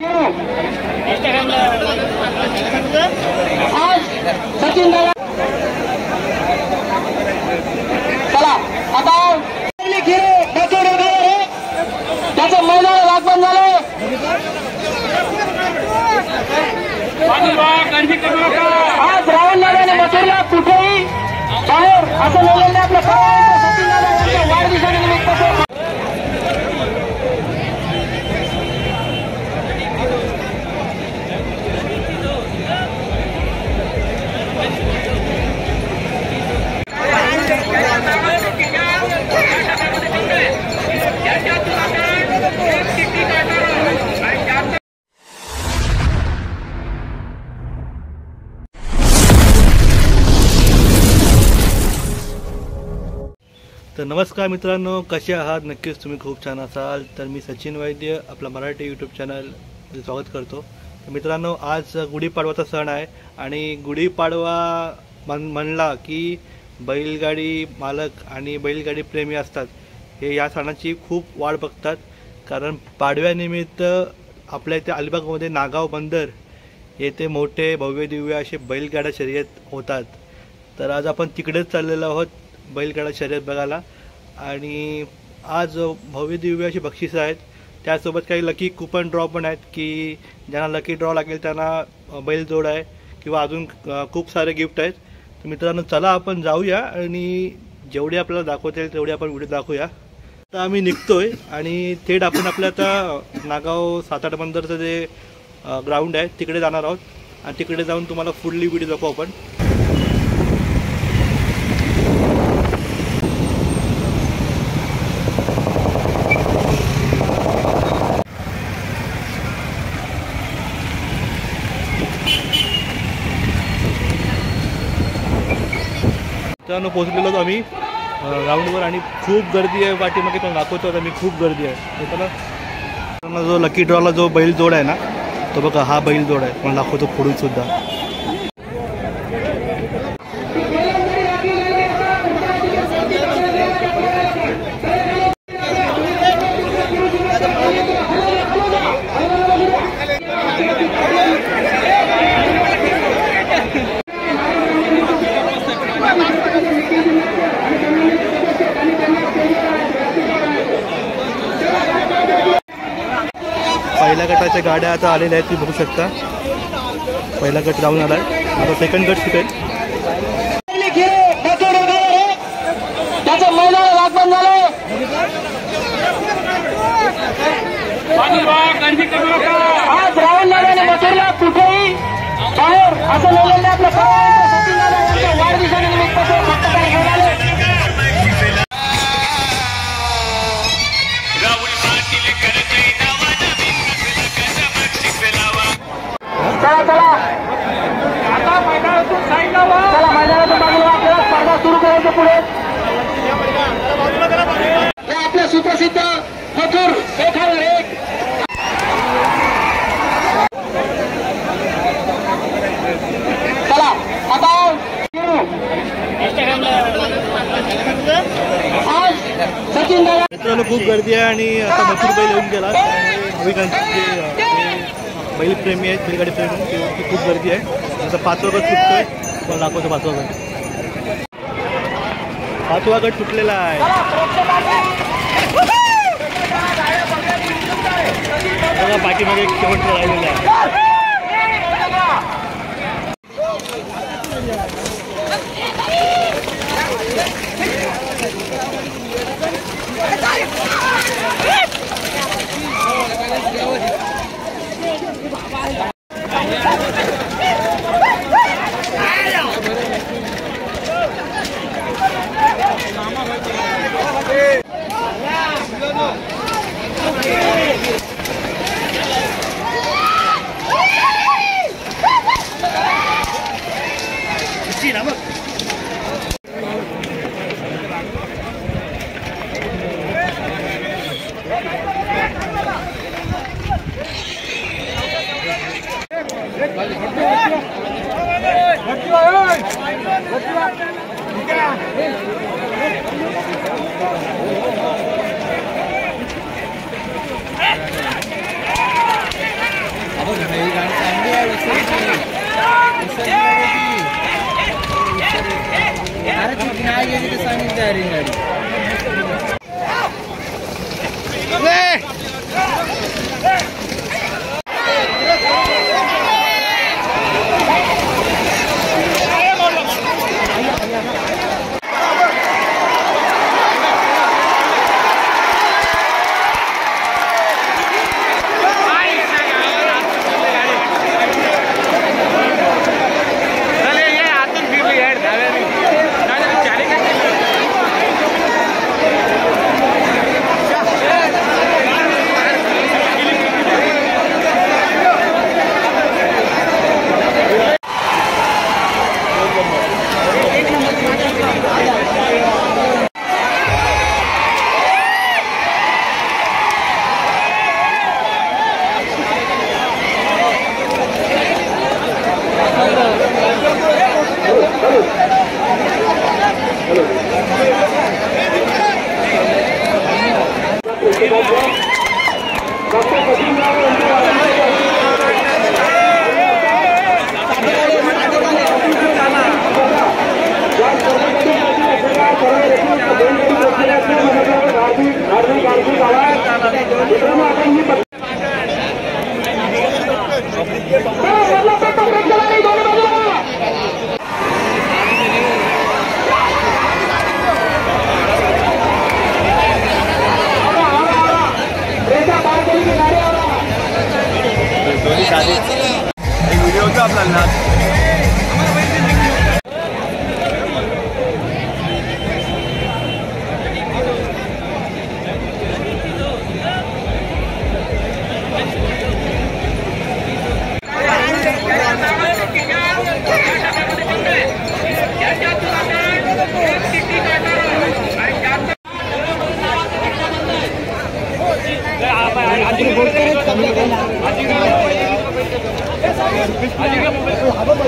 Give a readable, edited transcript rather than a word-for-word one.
आज सचिन दादा चला आता त्याचं मैदान लागण झालं। आज राहुल दादाने मथुरला कुठेही बाहेर असं बोललेलं आपलं सचिन दादा यांच्या वाढदिवसानिमित्त तर नमस्कार मित्रांनो, कसे आहात? नक्कीच तुम्ही खूप छान असाल। तर मी सचिन वैद्य आपला मराठी यूट्यूब चॅनल स्वागत करतो। तर मित्रांनो, आज गुढीपाडवाचा सण आहे आणि गुढीपाडवा म्हणला की बैलगाडी मालक आणि बैलगाडी प्रेमी असतात हे या सणाची खूप वाट बघतात। कारण पाडव्यानिमित्त आपल्या इथे अलिबागमध्ये नागाव बंदर येथे मोठे भव्य दिव्य असे बैलगाडा शर्यत होतात। तर आज आपण तिकडेच चाललेलो आहोत बैलगाडा शर्यत बघायला आणि आज भव्य दिव्य अशी बक्षिसं आहेत। त्यासोबत काही लकी कूपन ड्रॉ पण आहेत की ज्यांना लकी ड्रॉ लागेल त्यांना बैलजोड आहे किंवा अजून खूप सारे गिफ्ट आहेत। तर मित्रांनो, चला आपण जाऊया आणि जेवढे आपल्याला दाखवता येईल तेवढे आपण व्हिडिओ दाखवूया। आता आम्ही निघतोय आणि थेट आपण आपल्या आता नागाव 7-8 बंदरचं जे ग्राउंड आहे तिकडे जाणार आहोत आणि तिकडे जाऊन तुम्हाला फुल्ली व्हिडिओ दाखवू आपण। मित्रांनो, पोहोचलेलो आम्ही ग्राउंडवर आणि खूप गर्दी आहे। पाठीमागे पण दाखवतो आता मी, खूप गर्दी आहे। त्याला जो लकी ड्रॉला जो बैल जोड आहे ना, तो बघा हा बैल जोड आहे, पण दाखवतो पुढून सुद्धा। पहिल्या गटाच्या गाड्या आता आलेल्या आहेत, तुम्ही बघू शकता। पहिला गट जाऊन आलाय, आता सेकंड गट सुटेल। त्याचं मैदान लागण झालं। आज राहुल दादाने मथुरला कुठेही बाहेर असं बोललेलं आपलं सचिन दादा यांच्या वाढदिवसानिमित्त घेऊन आले। चला चला आता मैदानातून साईडला वा, चला मैदानातून बाजूला आपल्याला स्पर्धा सुरू करायचं। पुढे आपल्या सुप्रसिद्ध मथुर एखावर एक चला आता आज सचिन दादा। मित्रांनो, खूप गर्दी आहे आणि आता मथुर बैल येऊन गेला। भाविकांचे बैल प्रेमी आहेत, बैलगाडी प्रेमी, ती खूप गर्दी आहे। आता 5वा गट सुटतोय, पण दाखवतो 5वा गट। 5वा गट सुटलेला आहे। बघा पाठीमागे एक शेवटचं राहिलेलं आहे। व्हिडिओ होता आपला नाच. आजी